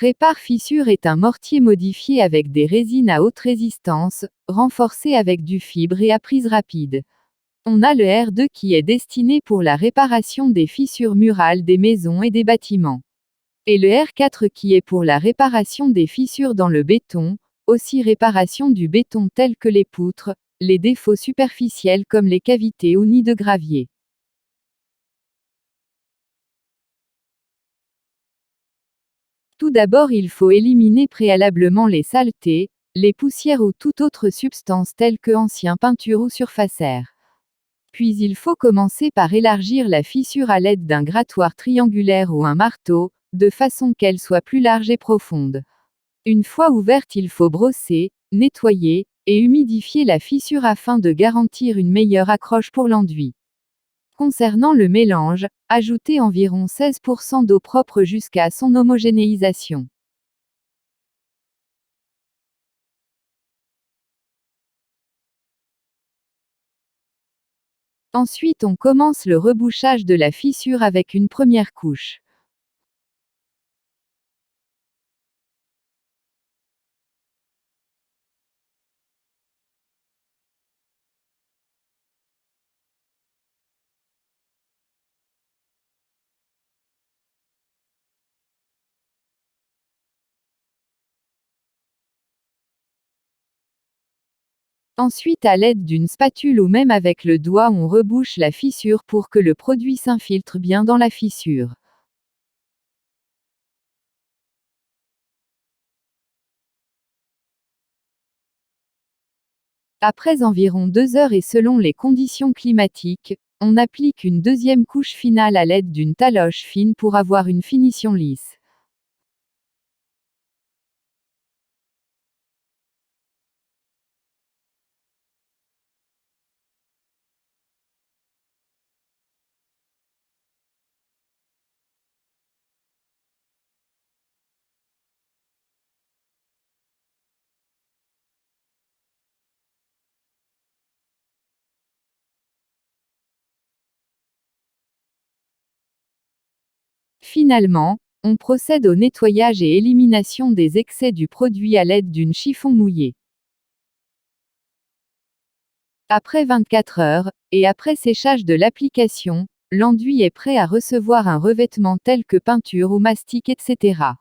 Répar Fissure est un mortier modifié avec des résines à haute résistance, renforcé avec du fibre et à prise rapide. On a le R2 qui est destiné pour la réparation des fissures murales des maisons et des bâtiments. Et le R4 qui est pour la réparation des fissures dans le béton, aussi réparation du béton tel que les poutres, les défauts superficiels comme les cavités ou nids de gravier. Tout d'abord il faut éliminer préalablement les saletés, les poussières ou toute autre substance telle que anciens peintures ou surfacaires. Puis il faut commencer par élargir la fissure à l'aide d'un grattoir triangulaire ou un marteau, de façon qu'elle soit plus large et profonde. Une fois ouverte il faut brosser, nettoyer, et humidifier la fissure afin de garantir une meilleure accroche pour l'enduit. Concernant le mélange, ajoutez environ 16% d'eau propre jusqu'à son homogénéisation. Ensuite on commence le rebouchage de la fissure avec une première couche. Ensuite à l'aide d'une spatule ou même avec le doigt on rebouche la fissure pour que le produit s'infiltre bien dans la fissure. Après environ 2 heures et selon les conditions climatiques, on applique une deuxième couche finale à l'aide d'une taloche fine pour avoir une finition lisse. Finalement, on procède au nettoyage et élimination des excès du produit à l'aide d'une chiffon mouillé. Après 24 heures, et après séchage de l'application, l'enduit est prêt à recevoir un revêtement tel que peinture ou mastic etc.